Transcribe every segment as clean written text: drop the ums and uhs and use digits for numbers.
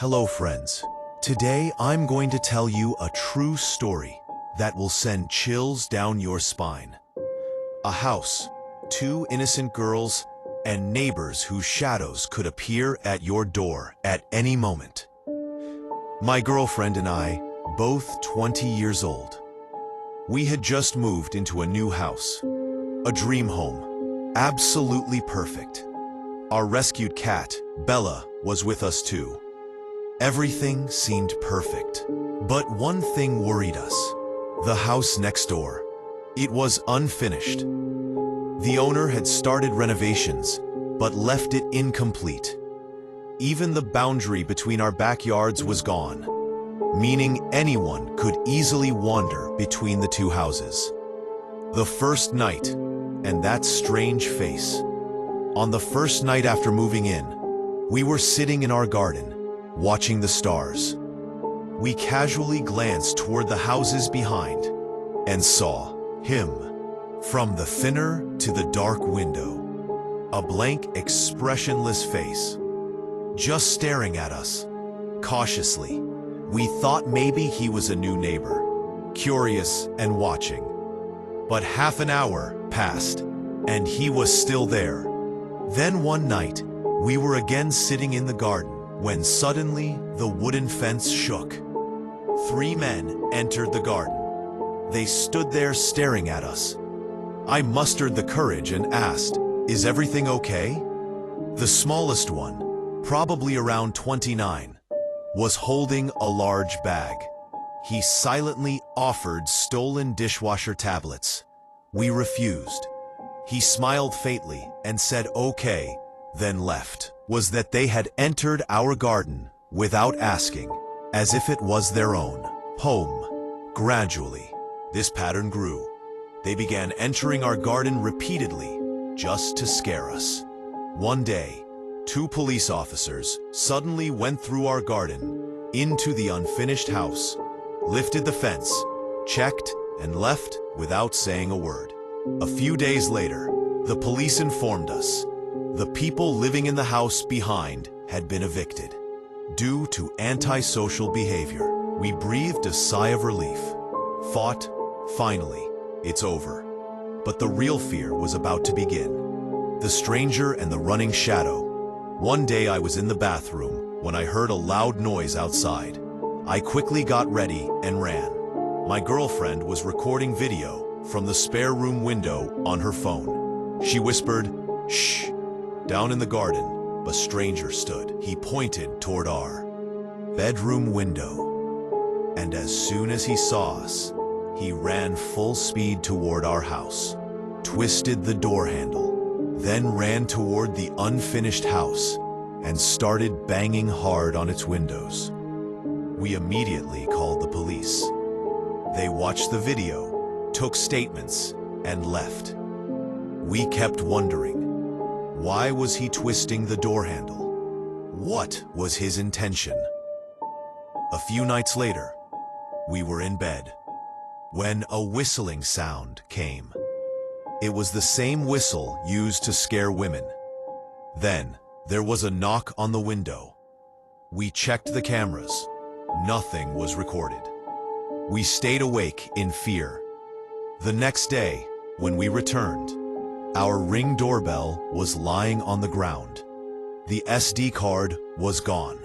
Hello friends. Today I'm going to tell you a true story that will send chills down your spine. A house, two innocent girls, and neighbors whose shadows could appear at your door at any moment. My girlfriend and I, both 20 years old. We had just moved into a new house, a dream home, absolutely perfect. Our rescued cat, Bella, was with us too. Everything seemed perfect. But one thing worried us. The house next door. It was unfinished. The owner had started renovations, but left it incomplete. Even the boundary between our backyards was gone, meaning anyone could easily wander between the two houses. The first night, and that strange face. On the first night after moving in, we were sitting in our garden, watching the stars. We casually glanced toward the houses behind and saw him from the thinner to the dark window. A blank, expressionless face, just staring at us. Cautiously, we thought maybe he was a new neighbor, curious and watching. But half an hour passed, and he was still there. Then one night, we were again sitting in the garden, when suddenly the wooden fence shook. Three men entered the garden. They stood there staring at us. I mustered the courage and asked, "Is everything okay?" The smallest one, probably around 29, was holding a large bag. He silently offered stolen dishwasher tablets. We refused. He smiled faintly and said okay, then left. Was that they had entered our garden without asking, as if it was their own home. Gradually, this pattern grew. They began entering our garden repeatedly, just to scare us. One day, two police officers suddenly went through our garden, into the unfinished house, lifted the fence, checked, and left without saying a word. A few days later, the police informed us the people living in the house behind had been evicted. Due to antisocial behavior, we breathed a sigh of relief. Thought, finally, it's over. But the real fear was about to begin. The stranger and the running shadow. One day I was in the bathroom when I heard a loud noise outside. I quickly got ready and ran. My girlfriend was recording video from the spare room window on her phone. She whispered, "Shh." Down in the garden, a stranger stood. He pointed toward our bedroom window. And as soon as he saw us, he ran full speed toward our house, twisted the door handle, then ran toward the unfinished house and started banging hard on its windows. We immediately called the police. They watched the video, took statements, and left. We kept wondering, why was he twisting the door handle? What was his intention? A few nights later, we were in bed when a whistling sound came. It was the same whistle used to scare women. Then there was a knock on the window. We checked the cameras. Nothing was recorded. We stayed awake in fear. The next day, when we returned, our Ring doorbell was lying on the ground. The SD card was gone.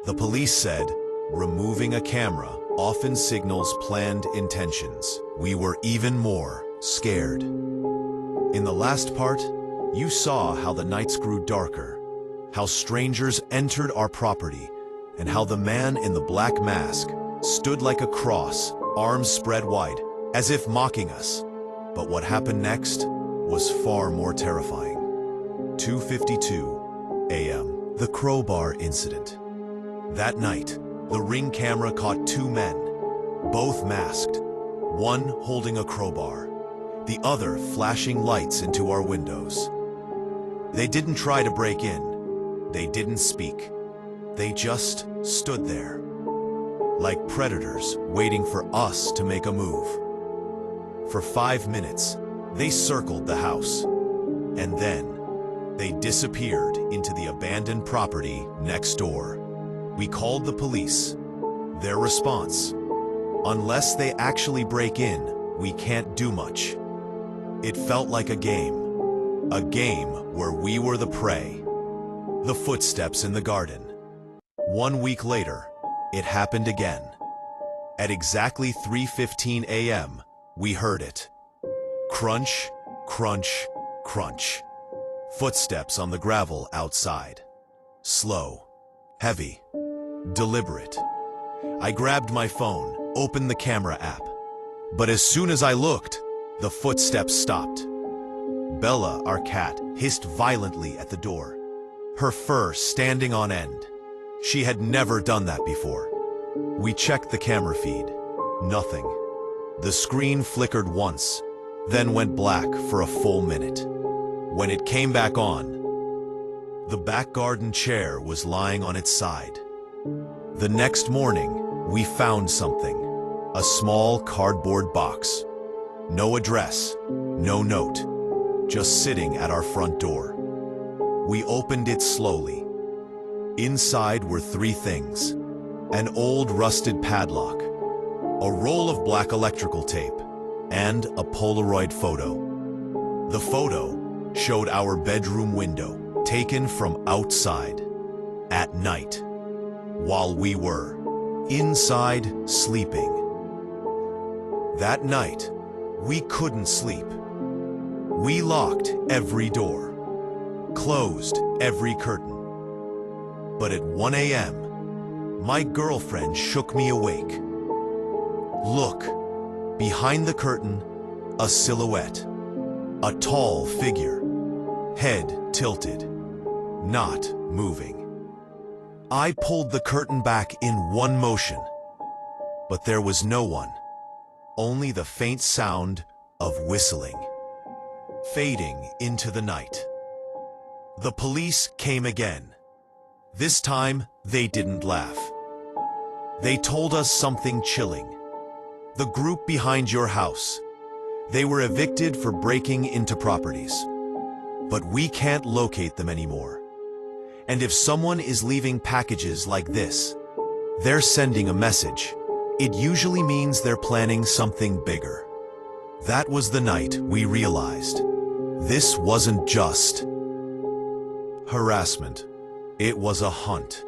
The police said, removing a camera often signals planned intentions. We were even more scared. In the last part, you saw how the nights grew darker, how strangers entered our property, and how the man in the black mask stood like a cross, arms spread wide, as if mocking us. But what happened next was far more terrifying. 2:52 a.m. The crowbar incident. That night, the Ring camera caught two men, both masked, one holding a crowbar, the other flashing lights into our windows. They didn't try to break in. They didn't speak. They just stood there, like predators waiting for us to make a move. For 5 minutes, they circled the house, and then they disappeared into the abandoned property next door. We called the police. Their response: unless they actually break in, we can't do much. It felt like a game where we were the prey. The footsteps in the garden. 1 week later, it happened again. At exactly 3:15 a.m., we heard it. Crunch, crunch, crunch. Footsteps on the gravel outside. Slow, heavy, deliberate. I grabbed my phone, opened the camera app. But as soon as I looked, the footsteps stopped. Bella, our cat, hissed violently at the door, her fur standing on end. She had never done that before. We checked the camera feed. Nothing. The screen flickered once, then went black for a full minute. When it came back on, the back garden chair was lying on its side. The next morning, we found something. A small cardboard box. No address, no note, just sitting at our front door. We opened it slowly. Inside were 3 things: an old rusted padlock, a roll of black electrical tape, and a Polaroid photo. The photo showed our bedroom window, taken from outside, at night, while we were inside sleeping. That night, we couldn't sleep. We locked every door, closed every curtain. But at 1 a.m., my girlfriend shook me awake. Look, behind the curtain, a silhouette, a tall figure, head tilted, not moving. I pulled the curtain back in one motion, but there was no one, only the faint sound of whistling, fading into the night. The police came again. This time, they didn't laugh. They told us something chilling. The group behind your house. They were evicted for breaking into properties. But we can't locate them anymore. And if someone is leaving packages like this, they're sending a message. It usually means they're planning something bigger. That was the night we realized this wasn't just harassment. It was a hunt,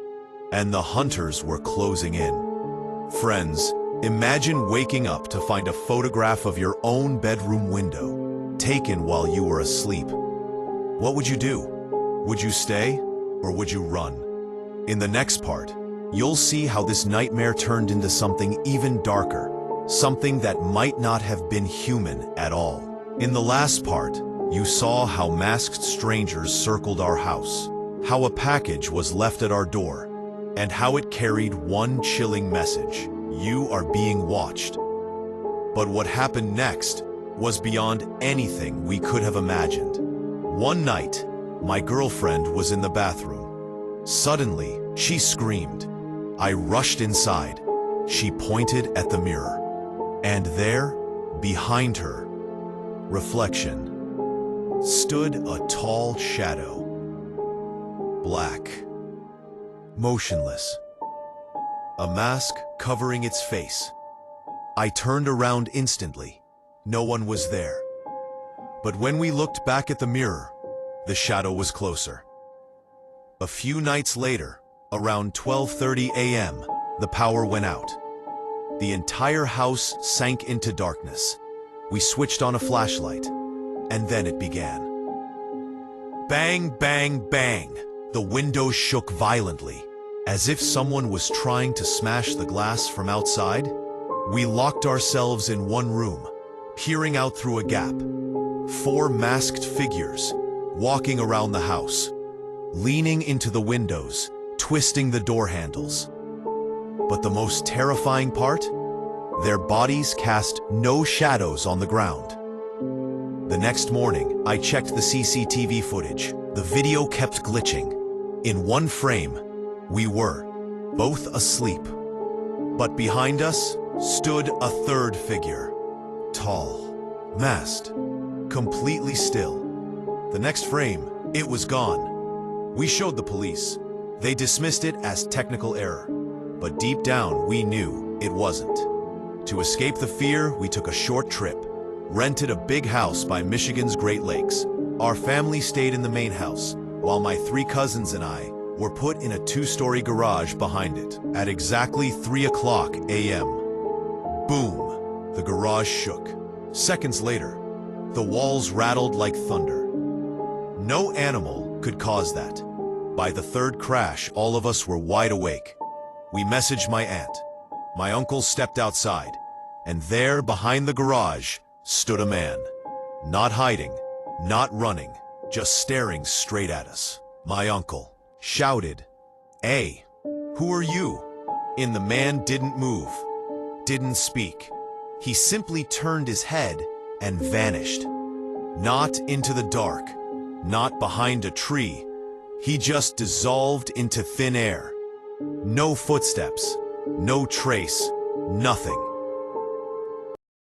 and the hunters were closing in. Friends, imagine waking up to find a photograph of your own bedroom window, taken while you were asleep. What would you do? Would you stay, or would you run? In the next part, you'll see how this nightmare turned into something even darker, something that might not have been human at all. In the last part, you saw how masked strangers circled our house, how a package was left at our door, and how it carried one chilling message: you are being watched. But what happened next was beyond anything we could have imagined. One night, my girlfriend was in the bathroom. Suddenly, she screamed. I rushed inside. She pointed at the mirror. And there, behind her, reflection, stood a tall shadow. Black. Motionless. A mask covering its face. I turned around instantly. No one was there. But when we looked back at the mirror, the shadow was closer. A few nights later, around 12:30 a.m., the power went out. The entire house sank into darkness. We switched on a flashlight, and then it began. Bang, bang, bang! The windows shook violently, as if someone was trying to smash the glass from outside. We locked ourselves in one room, peering out through a gap. 4 masked figures, walking around the house, leaning into the windows, twisting the door handles. But the most terrifying part? Their bodies cast no shadows on the ground. The next morning, I checked the CCTV footage. The video kept glitching. In one frame, we were both asleep. But behind us stood a third figure. Tall, masked, completely still. The next frame, it was gone. We showed the police. They dismissed it as technical error, but deep down we knew it wasn't. To escape the fear, we took a short trip, rented a big house by Michigan's Great Lakes. Our family stayed in the main house, while my 3 cousins and I were put in a 2-story garage behind it. At exactly 3 a.m., boom, the garage shook. Seconds later, the walls rattled like thunder. No animal could cause that. By the 3rd crash, all of us were wide awake. We messaged my aunt. My uncle stepped outside, and there, behind the garage, stood a man. Not hiding, not running, just staring straight at us. My uncle shouted, "Hey, who are you?" And the man didn't move, didn't speak. He simply turned his head and vanished. Not into the dark, not behind a tree. He just dissolved into thin air. No footsteps, no trace, nothing.